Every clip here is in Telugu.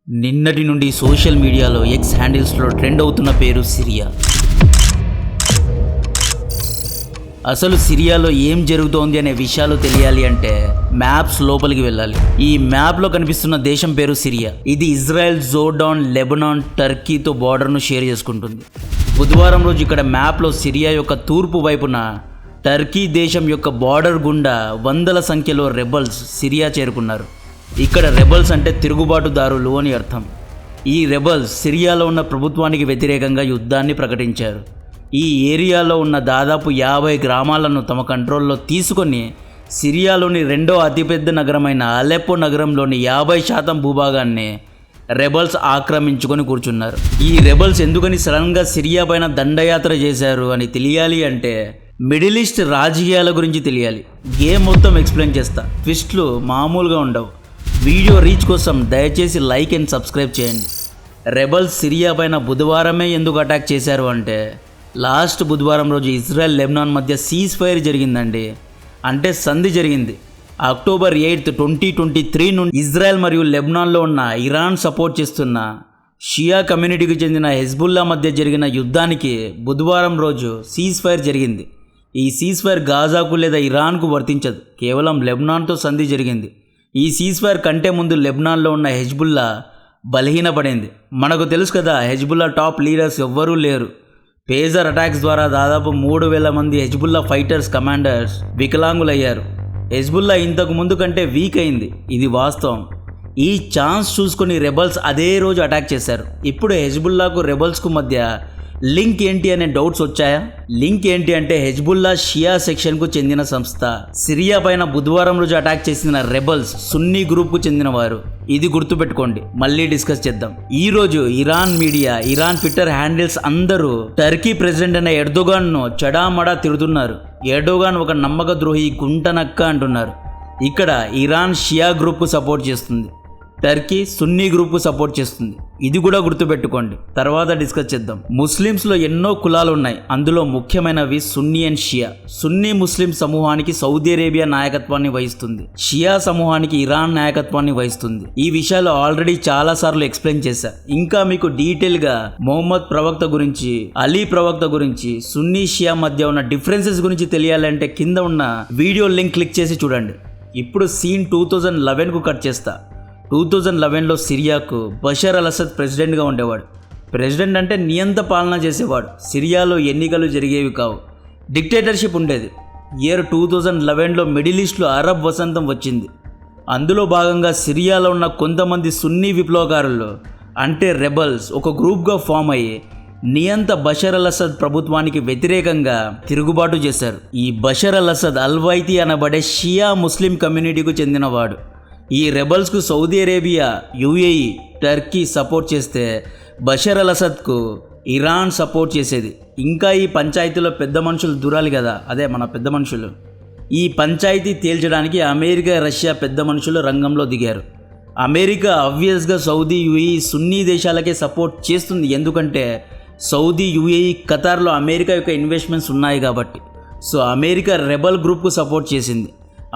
నిన్నటి నుండి సోషల్ మీడియాలో ఎక్స్ హ్యాండిల్స్లో ట్రెండ్ అవుతున్న పేరు సిరియా. అసలు సిరియాలో ఏం జరుగుతోంది అనే విషయాలు తెలియాలి అంటే మ్యాప్స్ లోపలికి వెళ్ళాలి. ఈ మ్యాప్లో కనిపిస్తున్న దేశం పేరు సిరియా. ఇది ఇజ్రాయెల్, జోర్డాన్, లెబనాన్, టర్కీతో బార్డర్ను షేర్ చేసుకుంటుంది. బుధవారం రోజు ఇక్కడ మ్యాప్లో సిరియా యొక్క తూర్పు వైపున టర్కీ దేశం యొక్క బార్డర్ గుండా వందల సంఖ్యలో రెబల్స్ సిరియా చేరుకున్నారు. ఇక్కడ రెబల్స్ అంటే తిరుగుబాటుదారులు అని అర్థం. ఈ రెబల్స్ సిరియాలో ఉన్న ప్రభుత్వానికి వ్యతిరేకంగా యుద్ధాన్ని ప్రకటించారు. ఈ ఏరియాలో ఉన్న దాదాపు 50 గ్రామాలను తమ కంట్రోల్లో తీసుకొని సిరియాలోని రెండో అతిపెద్ద నగరమైన అలెప్పో నగరంలోని 50% భూభాగాన్ని రెబల్స్ ఆక్రమించుకొని కూర్చున్నారు. ఈ రెబల్స్ ఎందుకని సడన్గా సిరియా పైన దండయాత్ర చేశారు అని తెలియాలి అంటే మిడిల్ ఈస్ట్ రాజకీయాల గురించి తెలియాలి. గేమ్ మొత్తం ఎక్స్ప్లెయిన్ చేస్తా. ట్విస్ట్లు మామూలుగా ఉండవు. వీడియో రీచ్ కోసం దయచేసి లైక్ అండ్ సబ్స్క్రైబ్ చేయండి. రెబల్స్ సిరియా పైన బుధవారమే ఎందుకు అటాక్ చేశారు అంటే లాస్ట్ బుధవారం రోజు ఇజ్రాయెల్, లెబనాన్ మధ్య సీజ్ ఫైర్ జరిగిందండి. అంటే సంధి జరిగింది. అక్టోబర్ 8, 2023 నుండి ఇజ్రాయెల్ మరియు లెబనాన్లో ఉన్న ఇరాన్ సపోర్ట్ చేస్తున్న షియా కమ్యూనిటీకి చెందిన హెజ్బుల్లా మధ్య జరిగిన యుద్ధానికి బుధవారం రోజు సీజ్ ఫైర్ జరిగింది. ఈ సీజ్ ఫైర్ గాజాకు లేదా ఇరాన్కు వర్తించదు. కేవలం లెబనాన్తో సంధి జరిగింది. ఈ సీజ్ ఫైర్ కంటే ముందు లెబనాన్లో ఉన్న హెజ్బుల్లా బలహీనపడింది. మనకు తెలుసు కదా, హెజ్బుల్లా టాప్ లీడర్స్ ఎవ్వరూ లేరు. పేజర్ అటాక్స్ ద్వారా దాదాపు 3000 మంది హెజ్బుల్లా ఫైటర్స్, కమాండర్స్ వికలాంగులయ్యారు. హెజ్బుల్లా ఇంతకు ముందు కంటే వీక్ అయింది. ఇది వాస్తవం. ఈ ఛాన్స్ చూసుకొని రెబల్స్ అదే రోజు అటాక్ చేశారు. ఇప్పుడు హెజ్బుల్లాకు రెబల్స్కు మధ్య లింక్ ఏంటి అనే డౌట్స్ వచ్చాయా? లింక్ ఏంటి అంటే హెజ్బుల్లా షియా సెక్షన్కు చెందిన సంస్థ. సిరియా పైన బుధవారం రోజు అటాక్ చేసిన రెబల్స్ సున్నీ గ్రూప్కు చెందినవారు. ఇది గుర్తుపెట్టుకోండి. మళ్ళీ డిస్కస్ చేద్దాం. ఈ రోజు Iran media, Iran Twitter handles అందరూ టర్కీ ప్రెసిడెంట్ అయిన ఎర్దోగాన్ను చెడామడా తిడుతున్నారు. ఎర్దోగాన్ ఒక నమ్మక ద్రోహి, గుంటనక్క అంటున్నారు. ఇక్కడ ఇరాన్ షియా గ్రూప్కు సపోర్ట్ చేస్తుంది, టర్కీ సున్నీ గ్రూప్కు సపోర్ట్ చేస్తుంది. ఇది కూడా గుర్తుపెట్టుకోండి. తర్వాత డిస్కస్ చేద్దాం. ముస్లిమ్స్లో ఎన్నో కులాలు ఉన్నాయి. అందులో ముఖ్యమైనవి సున్నీ అండ్ షియా. సున్నీ ముస్లిం సమూహానికి సౌదీ అరేబియా నాయకత్వాన్ని వహిస్తుంది. షియా సమూహానికి ఇరాన్ నాయకత్వాన్ని వహిస్తుంది. ఈ విషయాలు ఆల్రెడీ చాలా సార్లు ఎక్స్ప్లెయిన్ చేశా. ఇంకా మీకు డీటెయిల్గా మొహమ్మద్ ప్రవక్త గురించి, అలీ ప్రవక్త గురించి, సున్నీ షియా మధ్య ఉన్న డిఫరెన్సెస్ గురించి తెలియాలంటే కింద ఉన్న వీడియో లింక్ క్లిక్ చేసి చూడండి. ఇప్పుడు సీన్ 2011కు కట్ చేస్తా. 2011లో సిరియాకు బషర్ అల్ అసద్ ప్రెసిడెంట్గా ఉండేవాడు. ప్రెసిడెంట్ అంటే నియంత పాలన చేసేవాడు. సిరియాలో ఎన్నికలు జరిగేవి కావు, డిక్టేటర్షిప్ ఉండేది. ఇయర్ 2011లో మిడిల్ ఈస్ట్లో అరబ్ వసంతం వచ్చింది. అందులో భాగంగా సిరియాలో ఉన్న కొంతమంది సున్నీ విప్లవకారులు అంటే రెబల్స్ ఒక గ్రూప్గా ఫామ్ అయ్యి నియంత బషర్ అల్ అసద్ ప్రభుత్వానికి వ్యతిరేకంగా తిరుగుబాటు చేశారు. ఈ బషర్ అల్ అసద్ అల్వైతి అనబడే షియా ముస్లిం కమ్యూనిటీకు చెందినవాడు. ఈ రెబల్స్కు Saudi Arabia, UAE, Turkey support చేస్తే బషర్ అల్ అసద్కు ఇరాన్ సపోర్ట్ చేసేది. ఇంకా ఈ పంచాయతీలో పెద్ద మనుషులు దూరాలి కదా, అదే మన పెద్ద మనుషులు. ఈ పంచాయతీ తేల్చడానికి అమెరికా, రష్యా పెద్ద మనుషులు రంగంలో దిగారు. అమెరికా ఆబ్వియస్గా సౌదీ, యుఏఈ, సున్నీ దేశాలకే సపోర్ట్ చేస్తుంది. ఎందుకంటే సౌదీ, యుఏఈ, ఖతార్లో అమెరికా యొక్క ఇన్వెస్ట్మెంట్స్ ఉన్నాయి కాబట్టి. సో అమెరికా రెబల్ గ్రూప్కు సపోర్ట్ చేసింది.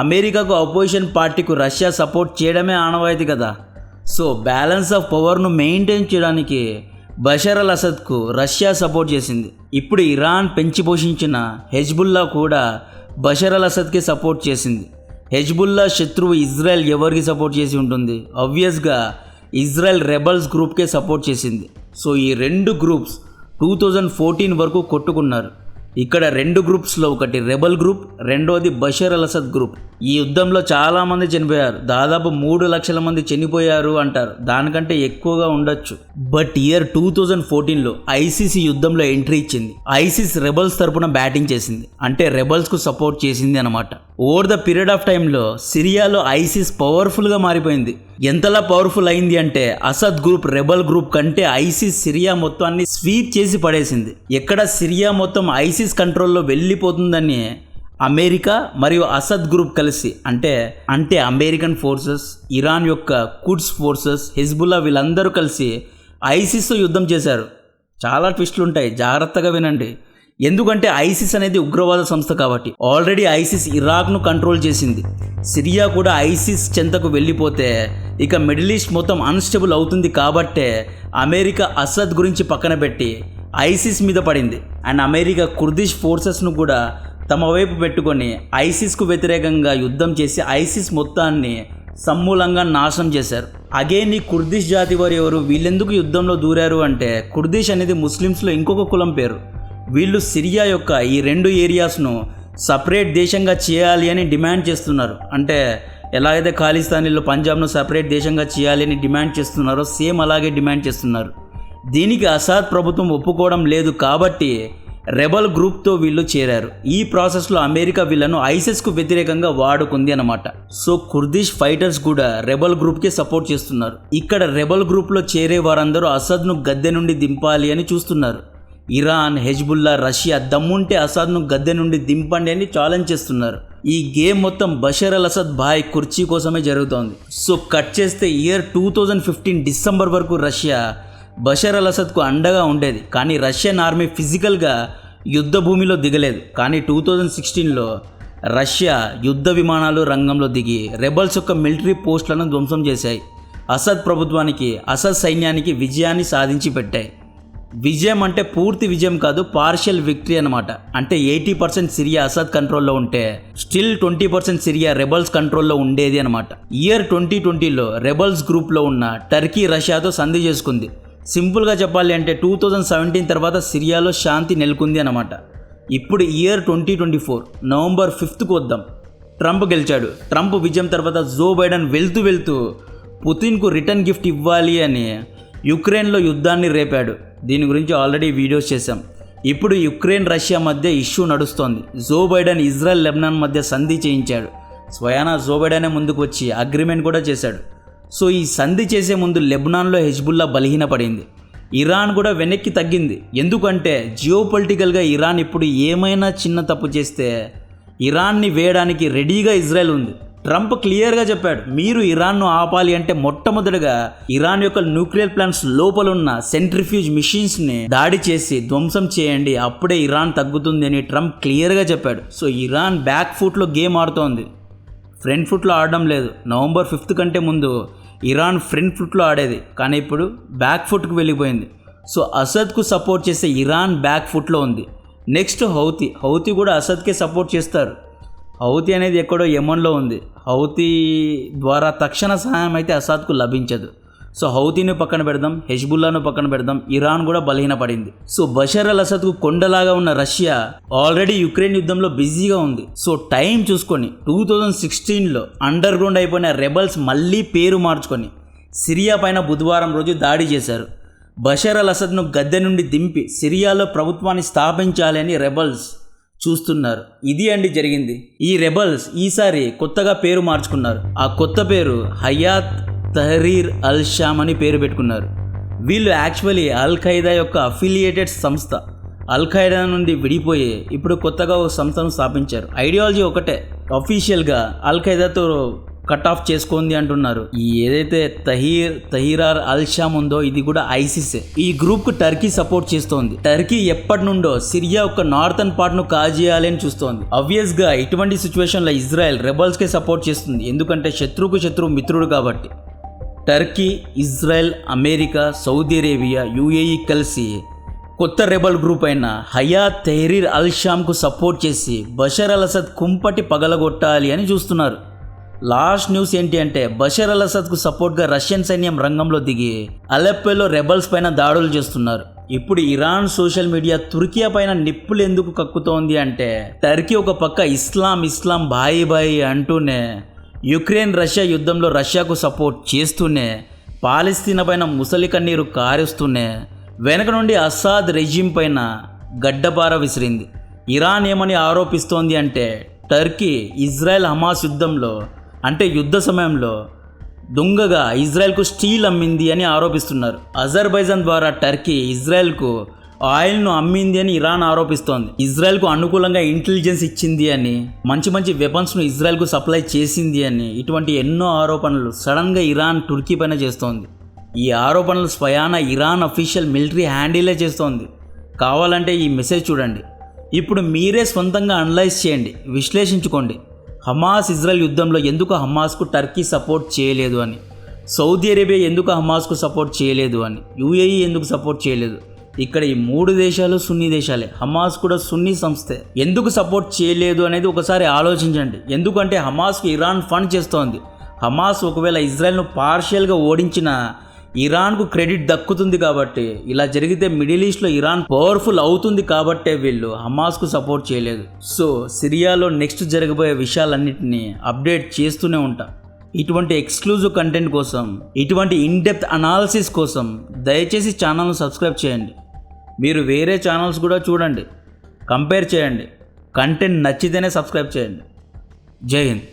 అమెరికాకు అపోజిషన్ పార్టీకు రష్యా సపోర్ట్ చేయడమే ఆనవాయితీ కదా. సో బ్యాలెన్స్ ఆఫ్ పవర్ను మెయింటైన్ చేయడానికి బషర్ అల్ అసద్కు రష్యా సపోర్ట్ చేసింది. ఇప్పుడు ఇరాన్ పెంచి పోషించిన హెజ్బుల్లా కూడా బషర్ అల్ అసద్కి సపోర్ట్ చేసింది. హెజ్బుల్లా శత్రువు ఇజ్రాయెల్ ఎవరికి సపోర్ట్ చేసి ఉంటుంది? ఆబ్వియస్గా ఇజ్రాయెల్ రెబల్స్ గ్రూప్కే సపోర్ట్ చేసింది. సో ఈ రెండు గ్రూప్స్ 2014 వరకు కొట్టుకున్నారు. ఇక్కడ రెండు గ్రూప్స్లో ఒకటి రెబల్ గ్రూప్, రెండోది బషర్ అల్ అసద్ గ్రూప్. ఈ యుద్ధంలో చాలామంది చనిపోయారు. దాదాపు 3 లక్షల మంది చనిపోయారు అంటారు. దానికంటే ఎక్కువగా ఉండొచ్చు. బట్ ఇయర్ 2014లో ఐసిస్ యుద్ధంలో ఎంట్రీ ఇచ్చింది. ఐసిస్ రెబల్స్ తరపున బ్యాటింగ్ చేసింది. అంటే రెబల్స్కు సపోర్ట్ చేసింది అనమాట. ఓవర్ ద పీరియడ్ ఆఫ్ టైంలో సిరియాలో ఐసిస్ పవర్ఫుల్గా మారిపోయింది. ఎంతలా పవర్ఫుల్ అయింది అంటే అసద్ గ్రూప్ రెబల్ గ్రూప్ కంటే ఐసిస్ సిరియా మొత్తాన్ని స్వీప్ చేసి పడేసింది. ఎక్కడ సిరియా మొత్తం ఐసిస్ కంట్రోల్లో వెళ్ళిపోతుందని అమెరికా మరియు అసద్ గ్రూప్ కలిసి అంటే అమెరికన్ ఫోర్సెస్, ఇరాన్ యొక్క కుడ్స్ ఫోర్సెస్, హెజ్బుల్లా వీళ్ళందరూ కలిసి ఐసిస్తో యుద్ధం చేశారు. చాలా ట్విస్టులు ఉంటాయి, జాగ్రత్తగా వినండి. ఎందుకంటే ఐసిస్ అనేది ఉగ్రవాద సంస్థ కాబట్టి. ఆల్రెడీ ఐసిస్ ఇరాక్ను కంట్రోల్ చేసింది. సిరియా కూడా ఐసిస్ చెంతకు వెళ్ళిపోతే ఇక మిడిల్ ఈస్ట్ మొత్తం అన్స్టేబుల్ అవుతుంది కాబట్టే అమెరికా అసద్ గురించి పక్కన పెట్టి ఐసిస్ మీద పడింది. అండ్ అమెరికా కుర్దిష్ ఫోర్సెస్ను కూడా తమ వైపు పెట్టుకొని ఐసిస్కు వ్యతిరేకంగా యుద్ధం చేసి ఐసిస్ మొత్తాన్ని సమూలంగా నాశనం చేశారు. అగైన్ ఈ కుర్దిష్ జాతి వారు ఎవరు, వీళ్ళెందుకు యుద్ధంలో దూరారు అంటే కుర్దిష్ అనేది ముస్లిమ్స్లో ఇంకొక కులం పేరు. వీళ్ళు సిరియా యొక్క ఈ 2 ఏరియాస్ను సపరేట్ దేశంగా చేయాలి అని డిమాండ్ చేస్తున్నారు. అంటే ఎలాగైతే ఖాళిస్తానీలో పంజాబ్ను సపరేట్ దేశంగా చేయాలి అని డిమాండ్ చేస్తున్నారో సేమ్ అలాగే డిమాండ్ చేస్తున్నారు. దీనికి అసాద్ ప్రభుత్వం ఒప్పుకోవడం లేదు కాబట్టి రెబల్ గ్రూప్తో వీళ్ళు చేరారు. ఈ ప్రాసెస్లో అమెరికా వీళ్ళను ఐసిస్కు వ్యతిరేకంగా వాడుకుంది అన్నమాట. సో కుర్దిష్ ఫైటర్స్ కూడా రెబల్ గ్రూప్కి సపోర్ట్ చేస్తున్నారు. ఇక్కడ రెబల్ గ్రూప్లో చేరే వారందరూ అసద్ను గద్దె నుండి దింపాలి అని చూస్తున్నారు. ఇరాన్, హెజ్బుల్లా, రష్యా దమ్ముంటే అసాద్ను గద్దె నుండి దింపండి అని ఛాలెంజ్ చేస్తున్నారు. ఈ గేమ్ మొత్తం బషర్ అల్ అసద్ భాయ్ కుర్చీ కోసమే జరుగుతోంది. సో కట్ చేస్తే ఇయర్ 2015 డిసెంబర్ వరకు రష్యా బషర్ అల్ అసద్కు అండగా ఉండేది. కానీ రష్యన్ ఆర్మీ ఫిజికల్గా యుద్ధ భూమిలో దిగలేదు. కానీ 2016లో రష్యా యుద్ధ విమానాలు రంగంలో దిగి రెబల్స్ యొక్క మిలిటరీ పోస్టులను ధ్వంసం చేశాయి. అసద్ ప్రభుత్వానికి, అసద్ సైన్యానికి విజయాన్ని సాధించి పెట్టాయి. విజయం అంటే పూర్తి విజయం కాదు, పార్షియల్ విక్టరీ అనమాట. అంటే 80% సిరియా అసద్ కంట్రోల్లో ఉంటే స్టిల్ 20% సిరియా రెబల్స్ కంట్రోల్లో ఉండేది అనమాట. ఇయర్ 2020లో రెబల్స్ గ్రూప్లో ఉన్న టర్కీ రష్యాతో సంధి చేసుకుంది. సింపుల్గా చెప్పాలి అంటే 2017 తర్వాత సిరియాలో శాంతి నెలకొంది అనమాట. ఇప్పుడు ఇయర్ 2024 నవంబర్ 5కు వద్దాం. ట్రంప్ గెలిచాడు. ట్రంప్ విజయం తర్వాత జో బైడెన్ వెళ్తూ పుతిన్కు రిటర్న్ గిఫ్ట్ ఇవ్వాలి అని యుక్రెయిన్లో యుద్ధాన్ని రేపాడు. దీని గురించి ఆల్రెడీ వీడియోస్ చేశాం. ఇప్పుడు యుక్రెయిన్ రష్యా మధ్య ఇష్యూ నడుస్తోంది. జో బైడెన్ ఇజ్రాయెల్ లెబనాన్ మధ్య సంధి చేయించాడు. స్వయానా జో బైడెనే ముందుకు వచ్చి అగ్రిమెంట్ కూడా చేశాడు. సో ఈ సంధి చేసే ముందు లెబనాన్లో హెజ్బుల్లా బలహీనపడింది. ఇరాన్ కూడా వెనక్కి తగ్గింది. ఎందుకంటే జియోపొలిటికల్గా ఇరాన్ ఇప్పుడు ఏమైనా చిన్న తప్పు చేస్తే ఇరాన్ని వేయడానికి రెడీగా ఇజ్రాయెల్ ఉంది. ట్రంప్ క్లియర్గా చెప్పాడు, మీరు ఇరాన్ను ఆపాలి అంటే మొట్టమొదటిగా ఇరాన్ యొక్క న్యూక్లియర్ ప్లాంట్స్ లోపల ఉన్న సెంట్రిఫ్యూజ్ మిషన్స్ని దాడి చేసి ధ్వంసం చేయండి, అప్పుడే ఇరాన్ తగ్గుతుంది అని ట్రంప్ క్లియర్గా చెప్పాడు. సో ఇరాన్ బ్యాక్ ఫుట్లో గేమ్ ఆడుతోంది, ఫ్రంట్ ఫుట్లో ఆడడం లేదు. నవంబర్ 5 కంటే ముందు ఇరాన్ ఫ్రంట్ ఫుట్లో ఆడేది, కానీ ఇప్పుడు బ్యాక్ ఫుట్కు వెళ్ళిపోయింది. సో అసద్కు సపోర్ట్ చేసే ఇరాన్ బ్యాక్ ఫుట్లో ఉంది. నెక్స్ట్ హౌతీ కూడా అసద్కే సపోర్ట్ చేస్తారు. హౌతీ అనేది ఎక్కడో యెమెన్లో ఉంది. హౌతీ ద్వారా తక్షణ సహాయం అయితే అసాద్కు లభించదు. సో హౌతీని పక్కన పెడదాం, హెజ్బుల్లాను పక్కన పెడదాం, ఇరాన్ కూడా బలహీనపడింది. సో బషర్ అల్ అసద్కు కొండలాగా ఉన్న రష్యా ఆల్రెడీ యుక్రెయిన్ యుద్ధంలో బిజీగా ఉంది. సో టైం చూసుకొని 2016లో అండర్ గ్రౌండ్ అయిపోయిన రెబల్స్ మళ్ళీ పేరు మార్చుకొని సిరియా పైన బుధవారం రోజు దాడి చేశారు. బషర్ అల్ అసద్ను గద్దె నుండి దింపి సిరియాలో ప్రభుత్వాన్ని స్థాపించాలని రెబల్స్ చూస్తున్నారు. ఇది అండి జరిగింది. ఈ రెబల్స్ ఈసారి కొత్తగా పేరు మార్చుకున్నారు. ఆ కొత్త పేరు హయాత్ తహరీర్ అల్ షామ్ అని పేరు పెట్టుకున్నారు. వీళ్ళు యాక్చువల్లీ అల్ ఖైదా యొక్క అఫిలియేటెడ్ సంస్థ. అల్ ఖైదా నుండి విడిపోయి ఇప్పుడు కొత్తగా ఒక సంస్థను స్థాపించారు. ఐడియాలజీ ఒకటే, అఫీషియల్గా అల్ ఖైదాతో కట్ ఆఫ్ చేసుకుంది అంటున్నారు. ఈ ఏదైతే తహీరార్ అల్ షామ్ ఉందో ఇది కూడా ఐసిస్. ఈ గ్రూప్ కు టర్కీ సపోర్ట్ చేస్తోంది. టర్కీ ఎప్పటి నుండో సిరియా యొక్క నార్థన్ పార్ట్ ను కాజేయాలి అని చూస్తోంది. ఆబ్వియస్ గా ఇటువంటి సిచ్యువేషన్ లో ఇజ్రాయెల్ రెబల్స్ కే సపోర్ట్ చేస్తుంది. ఎందుకంటే శత్రువుకు శత్రువు మిత్రుడు కాబట్టి. Turkey, Israel, America, Saudi Arabia, UAE కలిసి కొత్త రెబల్ గ్రూప్ అయిన హయాత్ తహరీర్ అల్ షామ్కు సపోర్ట్ చేసి బషర్ అల్ అసద్ కుంపటి పగలగొట్టాలి అని చూస్తున్నారు. లాస్ట్ న్యూస్ ఏంటి అంటే బషర్ అల్ అసద్కు సపోర్ట్గా రష్యన్ సైన్యం రంగంలో దిగి అలెప్పోలో రెబల్స్ పైన దాడులు చేస్తున్నారు. ఇప్పుడు ఇరాన్ సోషల్ మీడియా తుర్కియా పైన నిప్పులు ఎందుకు కక్కుతోంది అంటే టర్కీ ఒక పక్క ఇస్లాం బాయి అంటూనే యుక్రెయిన్ రష్యా యుద్ధంలో రష్యాకు సపోర్ట్ చేస్తూనే పాలస్తీనా పైన ముసలి కన్నీరు కారుస్తూనే వెనక నుండి అసాద్ రెజిమ్ పైన గడ్డపార విసిరింది. ఇరాన్ ఏమని ఆరోపిస్తోంది అంటే టర్కీ ఇజ్రాయెల్ హమాస్ యుద్ధంలో అంటే యుద్ధ సమయంలో దొంగగా ఇజ్రాయెల్కు స్టీల్ అమ్మింది అని ఆరోపిస్తున్నారు. అజర్బైజాన్ ద్వారా టర్కీ ఇజ్రాయెల్కు ఆయిల్ను అమ్మింది అని ఇరాన్ ఆరోపిస్తోంది. ఇజ్రాయెల్కు అనుకూలంగా ఇంటెలిజెన్స్ ఇచ్చింది అని, మంచి వెపన్స్ను ఇజ్రాయెల్కు సప్లై చేసింది అని, ఇటువంటి ఎన్నో ఆరోపణలు సడన్గా ఇరాన్ టర్కీ పైన చేస్తోంది. ఈ ఆరోపణలు స్వయాన ఇరాన్ అఫీషియల్ మిలిటరీ హ్యాండిలే చేస్తోంది. కావాలంటే ఈ మెసేజ్ చూడండి. ఇప్పుడు మీరే సొంతంగా అనలైజ్ చేయండి, విశ్లేషించుకోండి. హమాస్ ఇజ్రాయెల్ యుద్ధంలో ఎందుకు హమాస్కు టర్కీ సపోర్ట్ చేయలేదు అని, సౌదీ అరేబియా ఎందుకు హమాస్కు సపోర్ట్ చేయలేదు అని, యూఏఈ ఎందుకు సపోర్ట్ చేయలేదు. ఇక్కడ ఈ 3 దేశాలు సున్నీ దేశాలే, హమాస్ కూడా సున్నీ సంస్థే. ఎందుకు సపోర్ట్ చేయలేదు అనేది ఒకసారి ఆలోచించండి. ఎందుకంటే హమాస్కు ఇరాన్ ఫండ్ చేస్తోంది. హమాస్ ఒకవేళ ఇజ్రాయెల్ను పార్షియల్గా ఓడించినా ఇరాన్కు క్రెడిట్ దక్కుతుంది. కాబట్టి ఇలా జరిగితే మిడిల్ ఈస్ట్లో ఇరాన్ పవర్ఫుల్ అవుతుంది కాబట్టే వీళ్ళు హమాస్కు సపోర్ట్ చేయలేదు. సో సిరియాలో నెక్స్ట్ జరగబోయే విషయాలన్నింటినీ అప్డేట్ చేస్తూనే ఉంటాం. ఇటువంటి ఎక్స్క్లూజివ్ కంటెంట్ కోసం, ఇటువంటి ఇన్డెప్త్ అనాలిసిస్ కోసం దయచేసి ఛానల్ను సబ్స్క్రైబ్ చేయండి. మీరు వేరే ఛానల్స్ కూడా చూడండి, కంపేర్ చేయండి. కంటెంట్ నచ్చితేనే సబ్స్క్రైబ్ చేయండి. జై హింద్.